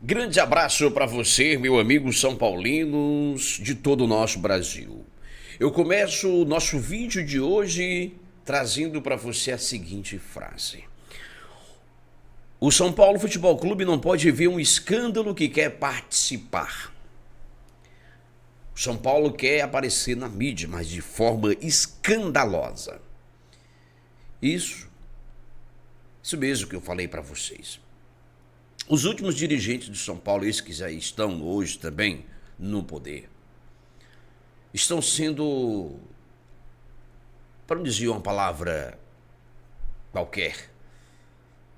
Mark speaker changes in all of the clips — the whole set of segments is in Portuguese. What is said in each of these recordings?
Speaker 1: Grande abraço para você, meu amigo São Paulinos de todo o nosso Brasil. Eu começo o nosso vídeo de hoje trazendo para você a seguinte frase: o São Paulo Futebol Clube não pode ver um escândalo que quer participar. O São Paulo quer aparecer na mídia, mas de forma escandalosa. Isso mesmo que eu falei para vocês. Os últimos dirigentes do São Paulo, esses que já estão hoje também no poder, estão sendo, para não dizer uma palavra qualquer,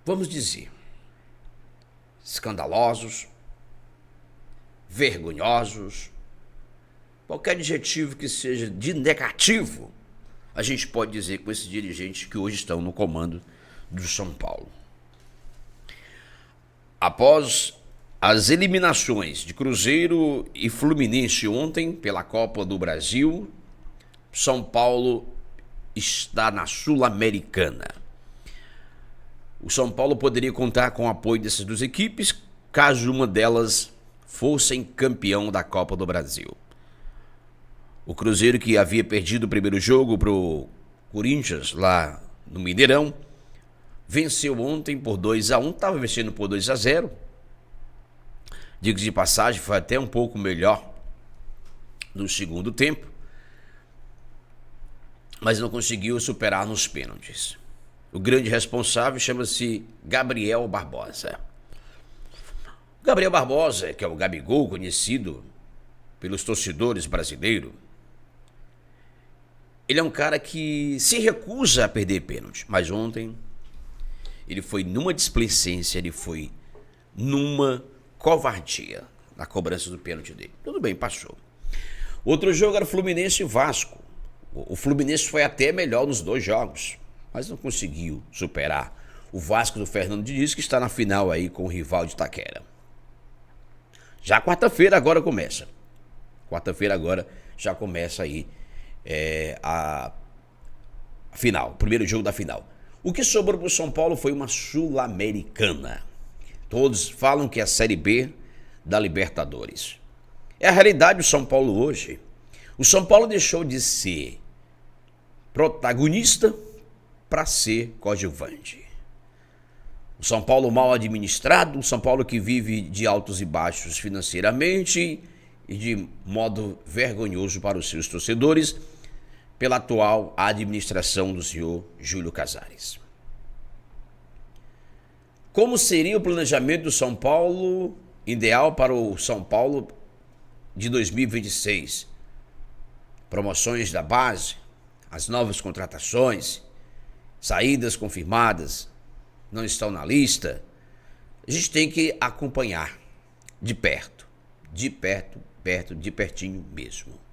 Speaker 1: vamos dizer, escandalosos, vergonhosos, qualquer adjetivo que seja de negativo, a gente pode dizer com esses dirigentes que hoje estão no comando do São Paulo. Após as eliminações de Cruzeiro e Fluminense ontem pela Copa do Brasil, São Paulo está na Sul-Americana. O São Paulo poderia contar com o apoio dessas duas equipes, caso uma delas fosse campeão da Copa do Brasil. O Cruzeiro, que havia perdido o primeiro jogo para o Corinthians lá no Mineirão, venceu ontem por 2-1, estava vencendo por 2-0. Digo de passagem, foi até um pouco melhor no segundo tempo, mas não conseguiu superar nos pênaltis. O grande responsável chama-se Gabriel Barbosa. Gabriel Barbosa, que é o Gabigol, conhecido pelos torcedores brasileiros, ele é um cara que se recusa a perder pênalti, mas ontem ele foi numa displicência, ele foi numa covardia na cobrança do pênalti dele. Tudo bem, passou. Outro jogo era Fluminense e Vasco. O Fluminense foi até melhor nos dois jogos, mas não conseguiu superar o Vasco do Fernando Diniz, que está na final aí com o rival de Itaquera. Já quarta-feira agora começa. Quarta-feira agora já começa aí a final, o primeiro jogo da final. O que sobrou para o São Paulo foi uma Sul-Americana. Todos falam que é a Série B da Libertadores. É a realidade do São Paulo hoje. O São Paulo deixou de ser protagonista para ser coadjuvante. O São Paulo mal administrado, o São Paulo que vive de altos e baixos financeiramente e de modo vergonhoso para os seus torcedores, pela atual administração do senhor Júlio Casares. Como seria o planejamento do São Paulo ideal para o São Paulo de 2026? Promoções da base, as novas contratações, saídas confirmadas, não estão na lista. A gente tem que acompanhar de perto, de pertinho mesmo.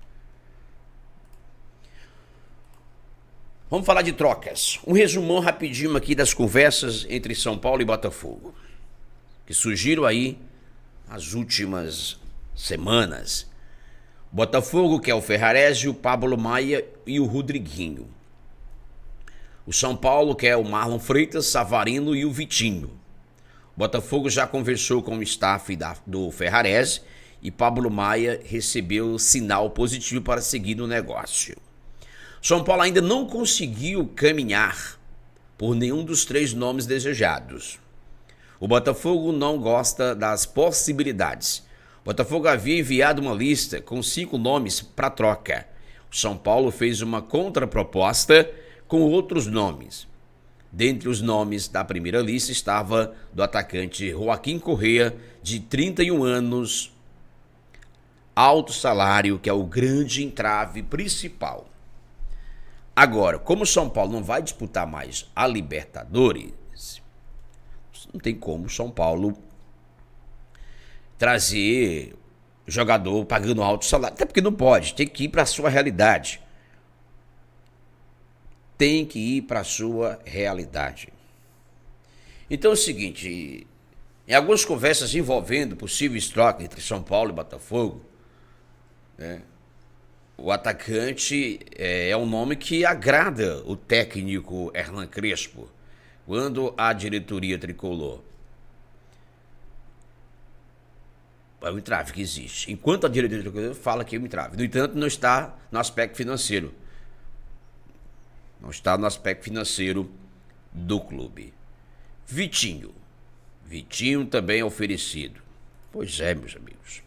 Speaker 1: Vamos falar de trocas. Um resumão rapidinho aqui das conversas entre São Paulo e Botafogo, que surgiram aí nas últimas semanas. Botafogo quer o Ferrarese, o Pablo Maia e o Rodriguinho. O São Paulo quer o Marlon Freitas, Savarino e o Vitinho. O Botafogo já conversou com o staff do Ferrarese e Pablo Maia recebeu sinal positivo para seguir no negócio. São Paulo ainda não conseguiu caminhar por nenhum dos três nomes desejados. O Botafogo não gosta das possibilidades. O Botafogo havia enviado uma lista com 5 nomes para troca. O São Paulo fez uma contraproposta com outros nomes. Dentre os nomes da primeira lista estava do atacante Joaquim Correa, de 31 anos, alto salário, que é o grande entrave principal. Agora, como o São Paulo não vai disputar mais a Libertadores, não tem como o São Paulo trazer jogador pagando alto salário. Até porque não pode, tem que ir para a sua realidade. Tem que ir para a sua realidade. Então é o seguinte, em algumas conversas envolvendo possíveis trocas entre São Paulo e Botafogo, o atacante é um nome que agrada o técnico Hernan Crespo. Quando a diretoria tricolor É um entrave que existe. Enquanto a diretoria do Cruzeiro fala que é um entrave. No entanto, não está no aspecto financeiro. Não está no aspecto financeiro do clube. Vitinho. Vitinho também é oferecido. Pois é, meus amigos.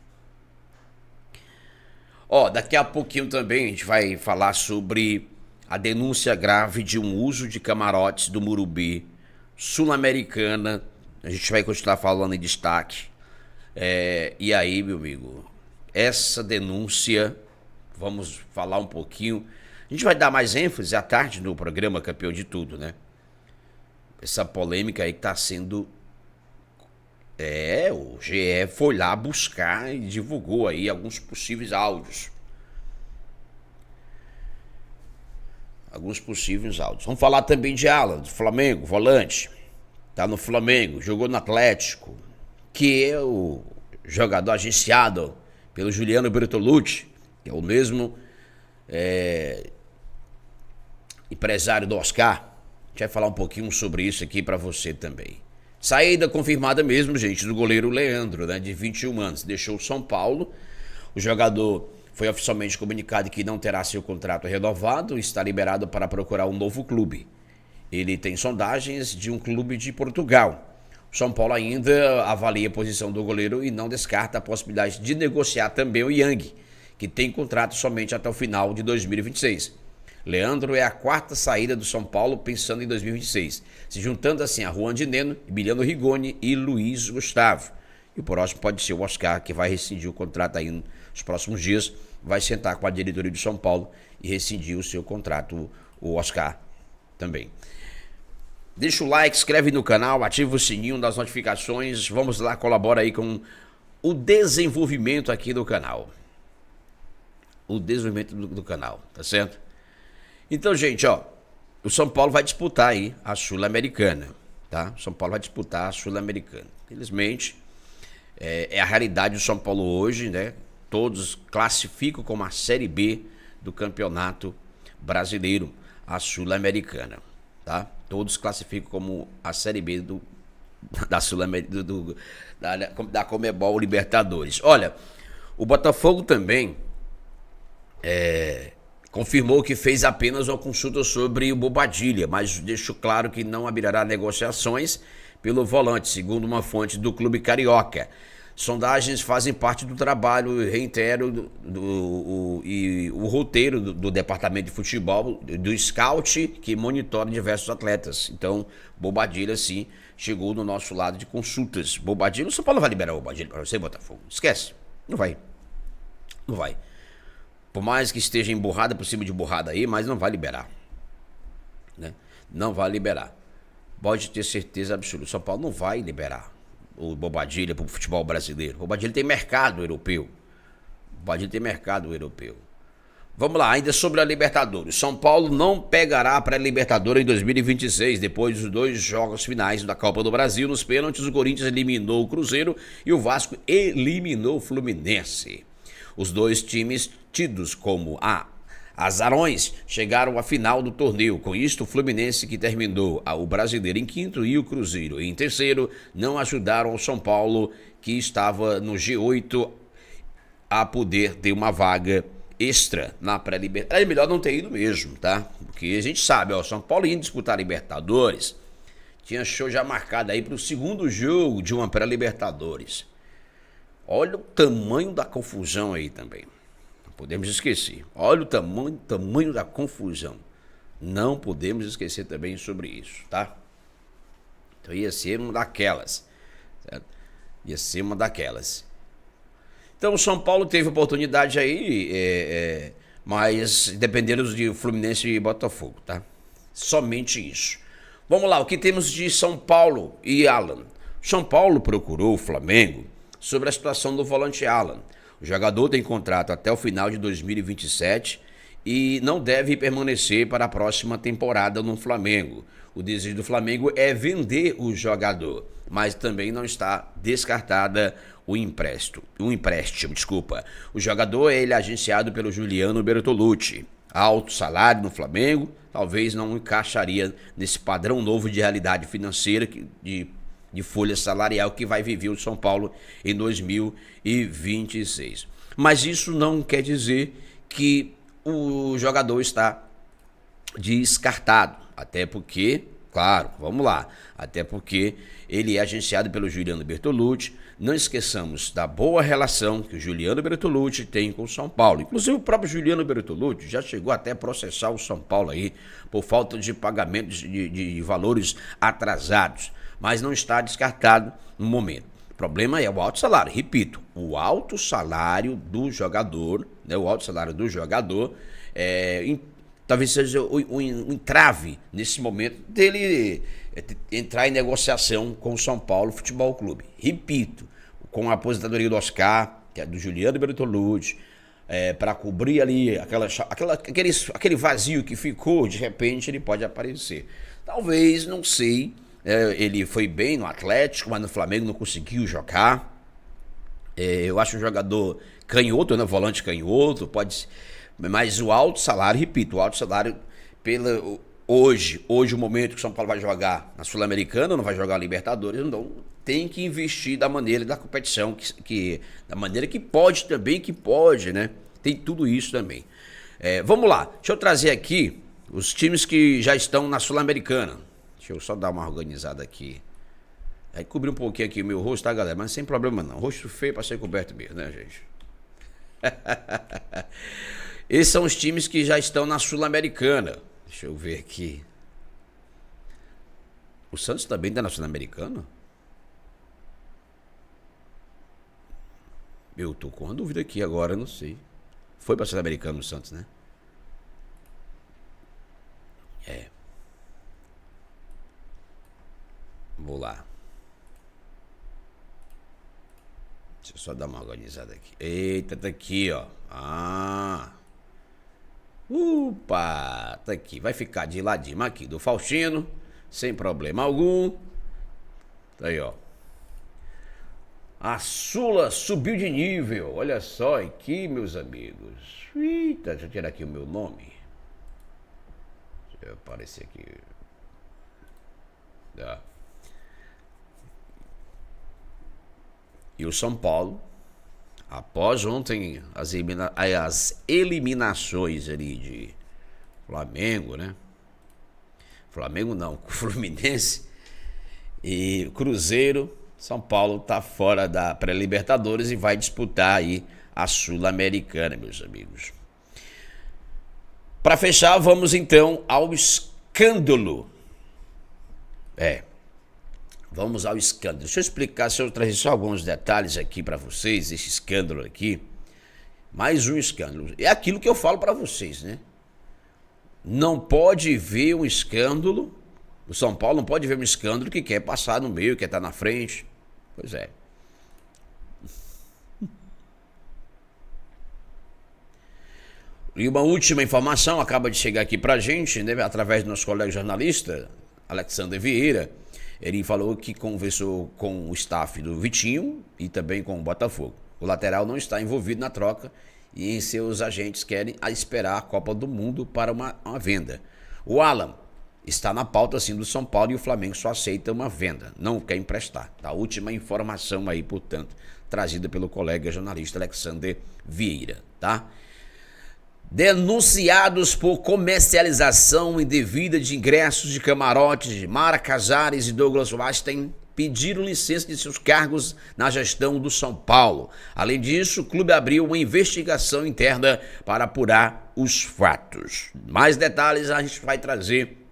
Speaker 1: Daqui a pouquinho também a gente vai falar sobre a denúncia grave de um uso de camarotes do Morumbi Sul-Americana. A gente vai continuar falando em destaque. E aí, meu amigo, essa denúncia, vamos falar um pouquinho. A gente vai dar mais ênfase à tarde no programa Campeão de Tudo, né? Essa polêmica aí que tá sendo... o GE foi lá buscar e divulgou aí alguns possíveis áudios. Vamos falar também de Alan, do Flamengo, volante. Tá no Flamengo, jogou no Atlético, que é o jogador agenciado pelo Juliano Bertolucci, que é o mesmo empresário do Oscar. A gente vai falar um pouquinho sobre isso aqui para você também. Saída confirmada mesmo, gente, do goleiro Leandro, né, de 21 anos. Deixou o São Paulo. O jogador foi oficialmente comunicado que não terá seu contrato renovado e está liberado para procurar um novo clube. Ele tem sondagens de um clube de Portugal. O São Paulo ainda avalia a posição do goleiro e não descarta a possibilidade de negociar também o Yang, que tem contrato somente até o final de 2026. Leandro é a quarta saída do São Paulo pensando em 2026, se juntando assim a Juan de Neno, Emiliano Rigoni e Luiz Gustavo. E o próximo pode ser o Oscar, que vai rescindir o contrato aí nos próximos dias, vai sentar com a diretoria do São Paulo e rescindir o seu contrato, o Oscar também. Deixa o like, inscreve no canal, ativa o sininho das notificações. Vamos lá, colabora aí com o desenvolvimento aqui do canal. O desenvolvimento do canal, tá certo? Então, gente, o São Paulo vai disputar aí a Sul-Americana, tá? O São Paulo vai disputar a Sul-Americana. Infelizmente, é a realidade do São Paulo hoje, né? Todos classificam como a Série B do Campeonato Brasileiro, a Sul-Americana, tá? Todos classificam como a Série B da Conmebol Libertadores. Olha, o Botafogo também confirmou que fez apenas uma consulta sobre o Bobadilla, mas deixou claro que não abrirá negociações pelo volante, segundo uma fonte do clube carioca. Sondagens fazem parte do trabalho, reitero, o roteiro do departamento de futebol, do scout, que monitora diversos atletas. Então, Bobadilla, sim, chegou no nosso lado de consultas. Bobadilla, o São Paulo vai liberar o Bobadilla para você, Botafogo? Esquece. Não vai. Não vai. Por mais que esteja emburrada por cima de burrada aí, mas não vai liberar. Né? Não vai liberar. Pode ter certeza absoluta. O São Paulo não vai liberar o Bobadilla para o futebol brasileiro. O Bobadilla tem mercado europeu. Vamos lá, ainda sobre a Libertadores. São Paulo não pegará a pré-Libertadores em 2026, depois dos 2 jogos finais da Copa do Brasil. Nos pênaltis, o Corinthians eliminou o Cruzeiro e o Vasco eliminou o Fluminense. Os dois times tidos como azarões chegaram à final do torneio. Com isto, o Fluminense, que terminou o Brasileiro em quinto, e o Cruzeiro em terceiro, não ajudaram o São Paulo, que estava no G8, a poder ter uma vaga extra na pré-Libertadores. É melhor não ter ido mesmo, tá? Porque a gente sabe, o São Paulo ia disputar a Libertadores, tinha show já marcado aí para o segundo jogo de uma pré-Libertadores. Olha o tamanho da confusão aí também. Não podemos esquecer. Olha o tamanho da confusão. Não podemos esquecer também sobre isso, tá? Então ia ser uma daquelas. Certo? Ia ser uma daquelas. Então o São Paulo teve oportunidade aí, mas dependendo de Fluminense e Botafogo, tá? Somente isso. Vamos lá, o que temos de São Paulo e Alan? São Paulo procurou o Flamengo sobre a situação do volante Alan. O jogador tem contrato até o final de 2027 e não deve permanecer para a próxima temporada no Flamengo. O desejo do Flamengo é vender o jogador, mas também não está descartada o empréstimo. O jogador é agenciado pelo Juliano Bertolucci. Alto salário no Flamengo, talvez não encaixaria nesse padrão novo de realidade financeira de folha salarial que vai viver o São Paulo em 2026. Mas isso não quer dizer que o jogador está descartado, até porque, claro, vamos lá, até porque ele é agenciado pelo Juliano Bertolucci. Não esqueçamos da boa relação que o Juliano Bertolucci tem com o São Paulo. Inclusive o próprio Juliano Bertolucci já chegou até a processar o São Paulo aí por falta de pagamento de valores atrasados, mas não está descartado no momento. O problema é o alto salário, repito, o alto salário do jogador, né, o alto salário do jogador talvez seja um entrave nesse momento dele entrar em negociação com o São Paulo Futebol Clube. Repito, com a aposentadoria do Oscar, que é do Juliano Bertolucci, para cobrir ali aquele vazio que ficou, de repente ele pode aparecer. Talvez, não sei, ele foi bem no Atlético, mas no Flamengo não conseguiu jogar. Eu acho um jogador canhoto, né, volante canhoto, pode. Mas o alto salário, repito, o alto salário hoje o momento que o São Paulo vai jogar na Sul-Americana, não vai jogar a Libertadores, então tem que investir da maneira da competição, da maneira que pode também, né? Tem tudo isso também. Vamos lá, deixa eu trazer aqui os times que já estão na Sul-Americana. Deixa eu só dar uma organizada aqui. Aí cobrir um pouquinho aqui o meu rosto, tá, galera? Mas sem problema não. Rosto feio para ser coberto mesmo, né, gente? Esses são os times que já estão na Sul-Americana. Deixa eu ver aqui. O Santos também está na Sul-Americana? Eu tô com uma dúvida aqui agora, não sei. Foi para a Sul-Americana o Santos, né? Vou lá. Deixa eu só dar uma organizada aqui. Eita, tá aqui, ó. Opa, tá aqui. Vai ficar de ladinho aqui do Faustino, sem problema algum. Tá aí, ó. A Sula subiu de nível. Olha só aqui, meus amigos. Eita, deixa eu tirar aqui o meu nome. Deixa eu aparecer aqui. Tá. E o São Paulo, após ontem as eliminações ali de Flamengo, né? Flamengo não, Fluminense e Cruzeiro, São Paulo tá fora da pré-Libertadores e vai disputar aí a Sul-Americana, meus amigos. Para fechar, vamos então ao escândalo. Vamos ao escândalo. Deixa eu explicar, se eu trazer só alguns detalhes aqui para vocês, esse escândalo aqui. Mais um escândalo. É aquilo que eu falo para vocês, né? Não pode ver um escândalo, o São Paulo não pode ver um escândalo que quer passar no meio, quer estar na frente. Pois é. E uma última informação acaba de chegar aqui pra gente, né, através do nosso colega jornalista, Alexander Vieira. Ele falou que conversou com o staff do Vitinho e também com o Botafogo. O lateral não está envolvido na troca e seus agentes querem esperar a Copa do Mundo para uma venda. O Alan está na pauta sim do São Paulo e o Flamengo só aceita uma venda, não quer emprestar. A última informação aí, portanto, trazida pelo colega jornalista Alexander Vieira, tá? Denunciados por comercialização indevida de ingressos de camarotes de Mara Casares e Douglas Weinstein pediram licença de seus cargos na gestão do São Paulo. Além disso, o clube abriu uma investigação interna para apurar os fatos. Mais detalhes a gente vai trazer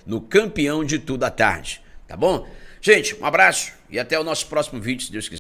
Speaker 1: no Campeão de Tudo à Tarde, tá bom? Gente, um abraço e até o nosso próximo vídeo, se Deus quiser.